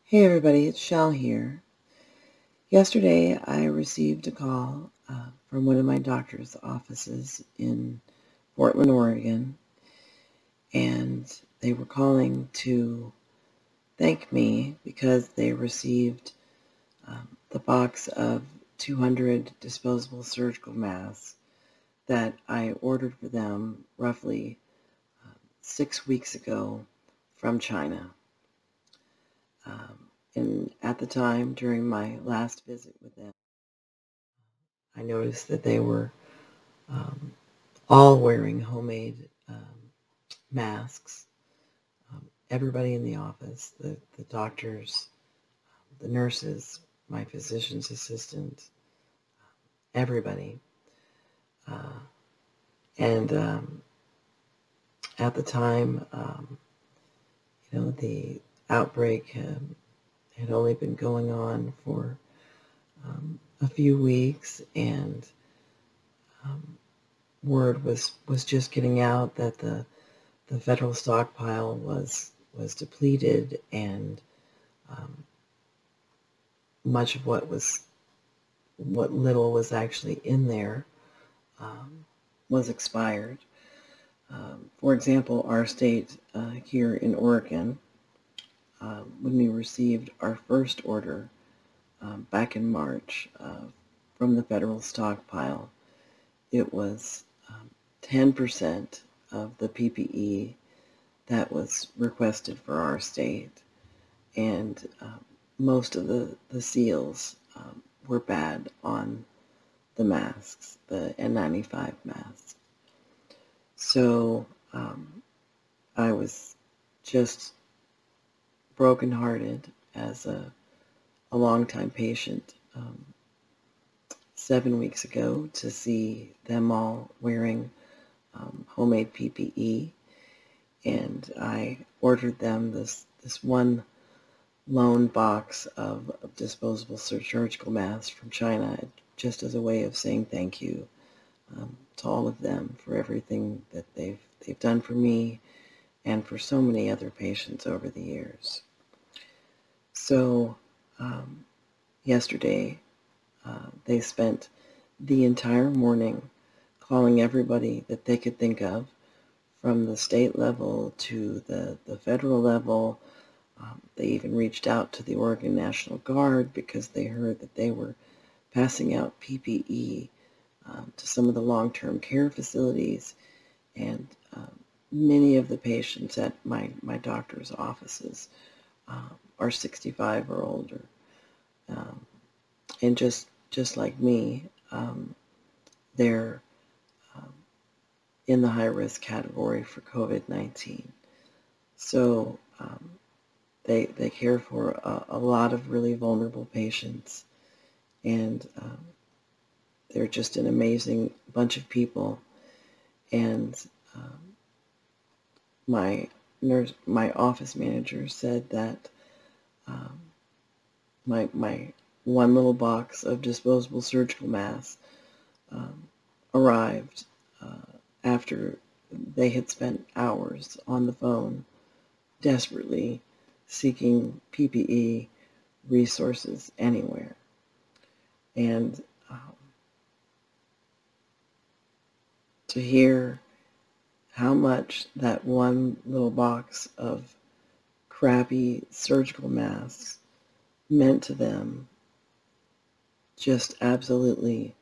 Hey everybody, it's Shell here. Yesterday I received a call from one of my doctor's offices in Portland, Oregon, and they were calling to thank me because they received the box of 200 disposable surgical masks that I ordered for them roughly 6 weeks ago from China. And at the time, during my last visit with them, I noticed that they were um, all wearing homemade masks. Everybody in the office, the doctors, the nurses, my physician's assistant, everybody. Uh, and at the time, the outbreak had only been going on for a few weeks, and word was just getting out that the federal stockpile was depleted, and much of what little was actually in there was expired. For example, our state here in Oregon, when we received our first order back in March from the federal stockpile, it was 10% of the PPE that was requested for our state, and most of the seals were bad on the masks, the N95 masks. So I was just brokenhearted as a longtime patient 7 weeks ago to see them all wearing homemade PPE, and I ordered them this one lone box of disposable surgical masks from China, just as a way of saying thank you to all of them for everything that they've done for me and for so many other patients over the years. So yesterday, they spent the entire morning calling everybody that they could think of, from the state level to the federal level. They even reached out to the Oregon National Guard because they heard that they were passing out PPE to some of the long-term care facilities, and many of the patients at my doctor's offices are 65 or older, and just like me, they're in the high-risk category for COVID-19. So they care for a lot of really vulnerable patients, and they're just an amazing bunch of people. And my office manager said that my one little box of disposable surgical masks arrived after they had spent hours on the phone desperately seeking PPE resources anywhere. And to hear how much that one little box of crappy surgical masks meant to them just absolutely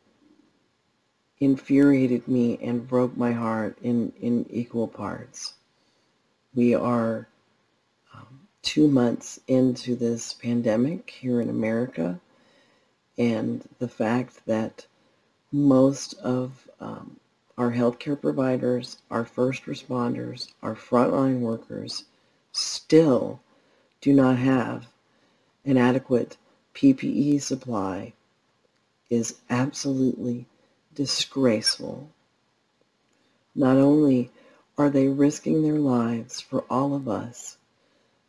infuriated me and broke my heart in equal parts. We are 2 months into this pandemic here in America, and the fact that most of our healthcare providers, our first responders, our frontline workers still do not have an adequate PPE supply is absolutely disgraceful. Not only are they risking their lives for all of us,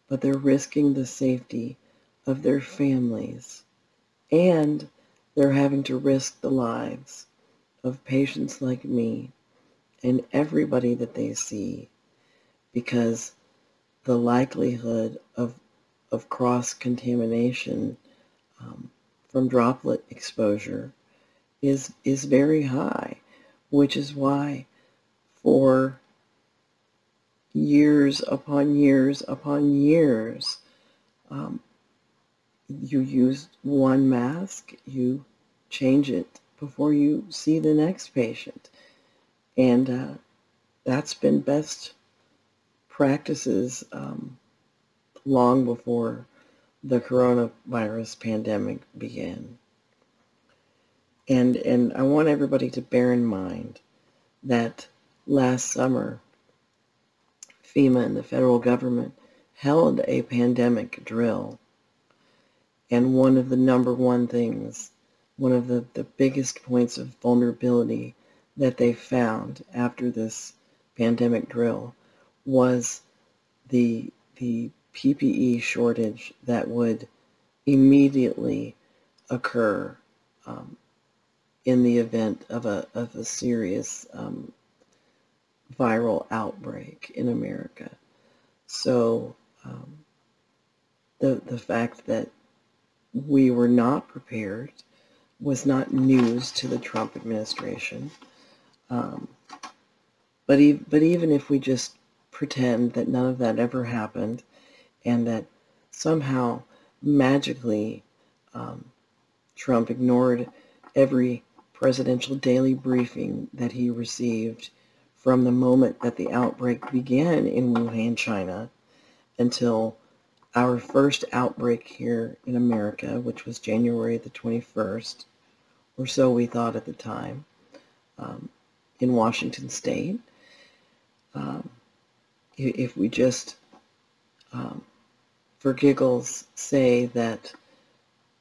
but they're risking the safety of their families, and they're having to risk the lives of patients like me and everybody that they see, because the likelihood of of cross-contamination from droplet exposure is very high, which is why for years upon years upon years, you use one mask, you change it before you see the next patient. And that's been best practices long before the coronavirus pandemic began. And I want everybody to bear in mind that last summer, FEMA and the federal government held a pandemic drill. And one of the number one things, one of the biggest points of vulnerability that they found after this pandemic drill was the PPE shortage that would immediately occur in the event of a serious viral outbreak in America. So the fact that we were not prepared was not news to the Trump administration. But even if we just pretend that none of that ever happened and that somehow magically Trump ignored every presidential daily briefing that he received from the moment that the outbreak began in Wuhan, China, until our first outbreak here in America, which was January the 21st, or so we thought at the time, in Washington State. If we just, for giggles, say that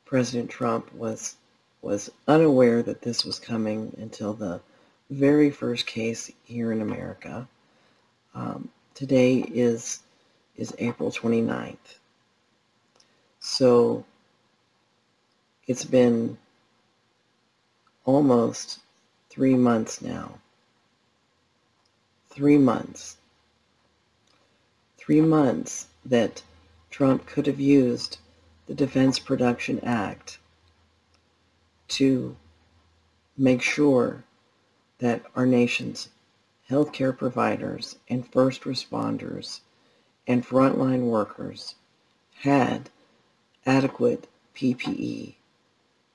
President Trump was unaware that this was coming until the very first case here in America. Today is April 29th. So it's been almost 3 months now. 3 months. 3 months that Trump could have used the Defense Production Act to make sure that our nation's healthcare providers and first responders and frontline workers had adequate PPE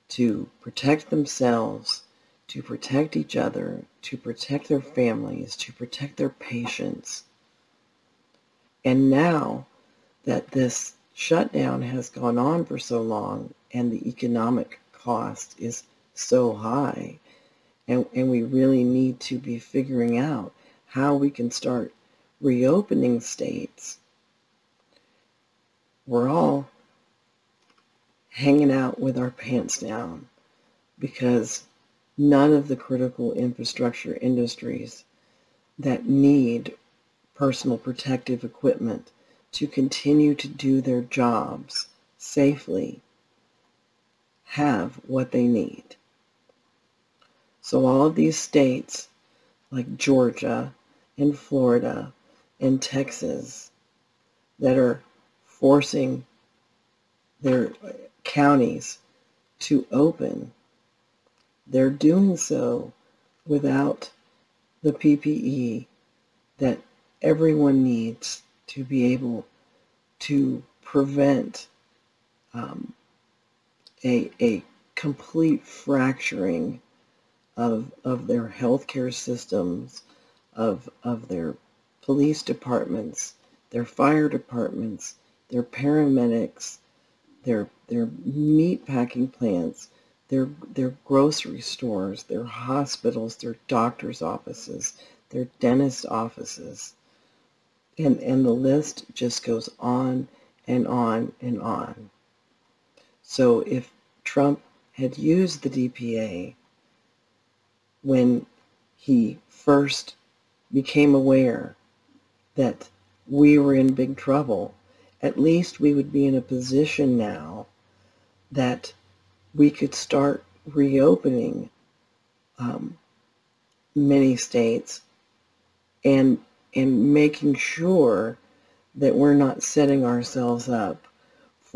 to protect themselves, to protect each other, to protect their families, to protect their patients. And now that this shutdown has gone on for so long and the economic cost is so high, and we really need to be figuring out how we can start reopening states, we're all hanging out with our pants down because none of the critical infrastructure industries that need personal protective equipment to continue to do their jobs safely have what they need. So all of these states like Georgia and Florida and Texas that are forcing their counties to open, they're doing so without the PPE that everyone needs to be able to prevent a complete fracturing of their healthcare systems, of their police departments, their fire departments, their paramedics, their meat packing plants, their grocery stores, their hospitals, their doctor's offices, their dentist offices. And the list just goes on and on and on. So if Trump had used the DPA when he first became aware that we were in big trouble, at least we would be in a position now that we could start reopening many states and making sure that we're not setting ourselves up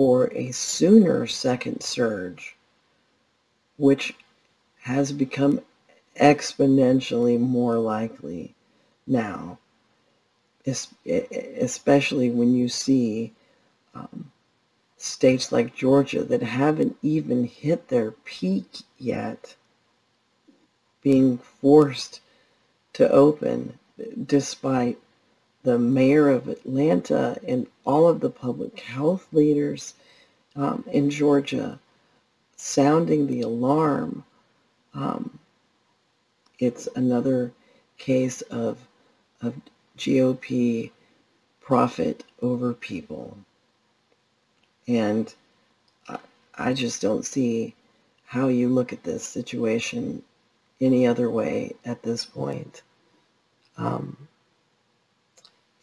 for a sooner second surge, which has become exponentially more likely now, especially when you see states like Georgia that haven't even hit their peak yet being forced to open, despite the mayor of Atlanta and all of the public health leaders in Georgia sounding the alarm. It's another case of GOP profit over people. And I just don't see how you look at this situation any other way at this point.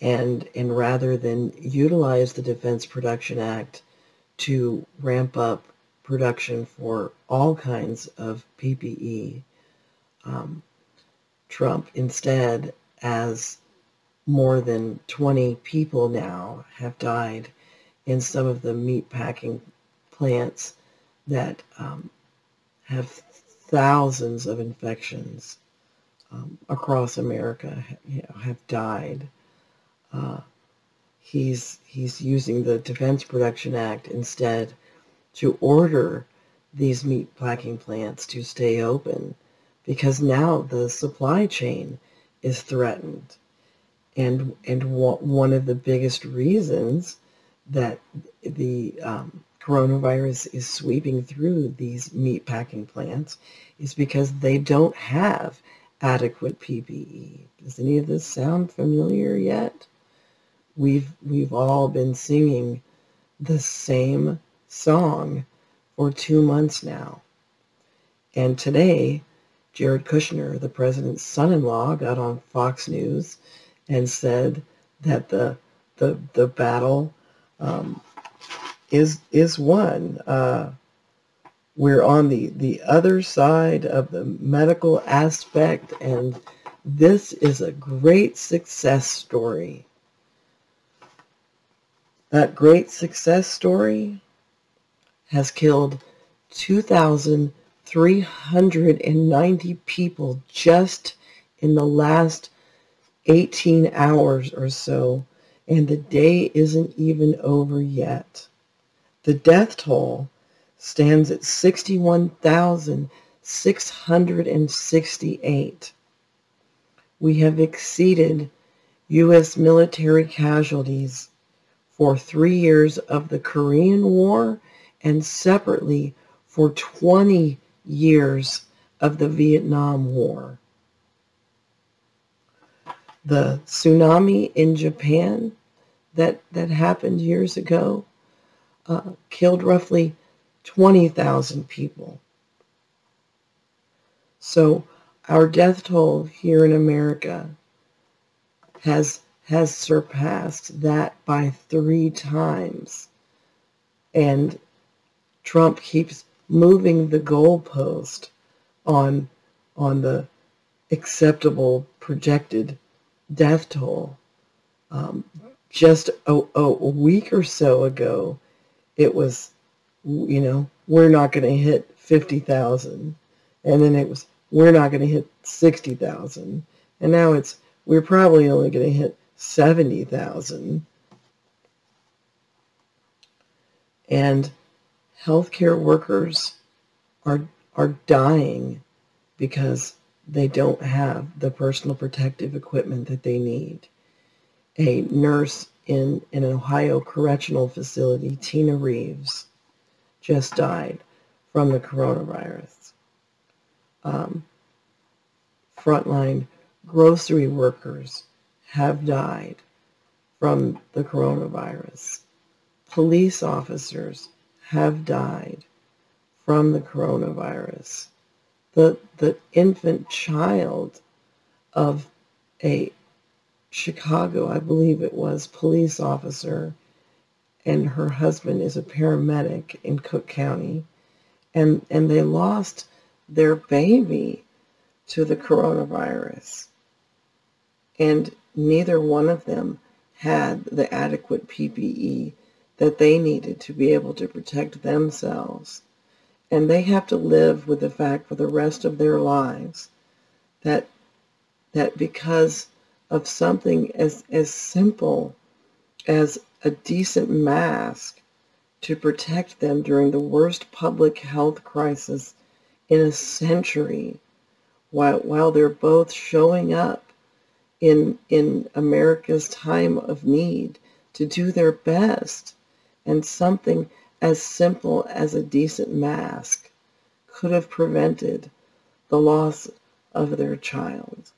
And rather than utilize the Defense Production Act to ramp up production for all kinds of PPE, Trump instead, as more than 20 people now have died in some of the meatpacking plants that have thousands of infections across America have died. He's using the Defense Production Act instead to order these meatpacking plants to stay open, because now the supply chain is threatened. And one of the biggest reasons that the coronavirus is sweeping through these meatpacking plants is because they don't have adequate PPE. Does any of this sound familiar yet? We've all been singing the same song for 2 months now. And today, Jared Kushner, the president's son-in-law, got on Fox News and said that the battle is won. We're on the other side of the medical aspect, and this is a great success story. That great success story has killed 2,390 people just in the last 18 hours or so, and the day isn't even over yet. The death toll stands at 61,668. We have exceeded U.S. military casualties for 3 years of the Korean War, and separately for 20 years of the Vietnam War. The tsunami in Japan that happened years ago killed roughly 20,000 people. So our death toll here in America has surpassed that by 3 times. And Trump keeps moving the goalpost on the acceptable projected death toll. Just a week or so ago, it was, we're not going to hit 50,000. And then it was, we're not going to hit 60,000. And now we're probably only going to hit 70,000. And healthcare workers are dying because they don't have the personal protective equipment that they need. A nurse in an Ohio correctional facility, Tina Reeves, just died from the coronavirus. Frontline grocery workers have died from the coronavirus. Police officers have died from the coronavirus. The infant child of a Chicago, I believe it was, police officer, and her husband is a paramedic in Cook County, and they lost their baby to the coronavirus. And neither one of them had the adequate PPE that they needed to be able to protect themselves. And they have to live with the fact for the rest of their lives that because of something as simple as a decent mask to protect them during the worst public health crisis in a century, while they're both showing up in America's time of need to do their best, and something as simple as a decent mask could have prevented the loss of their child.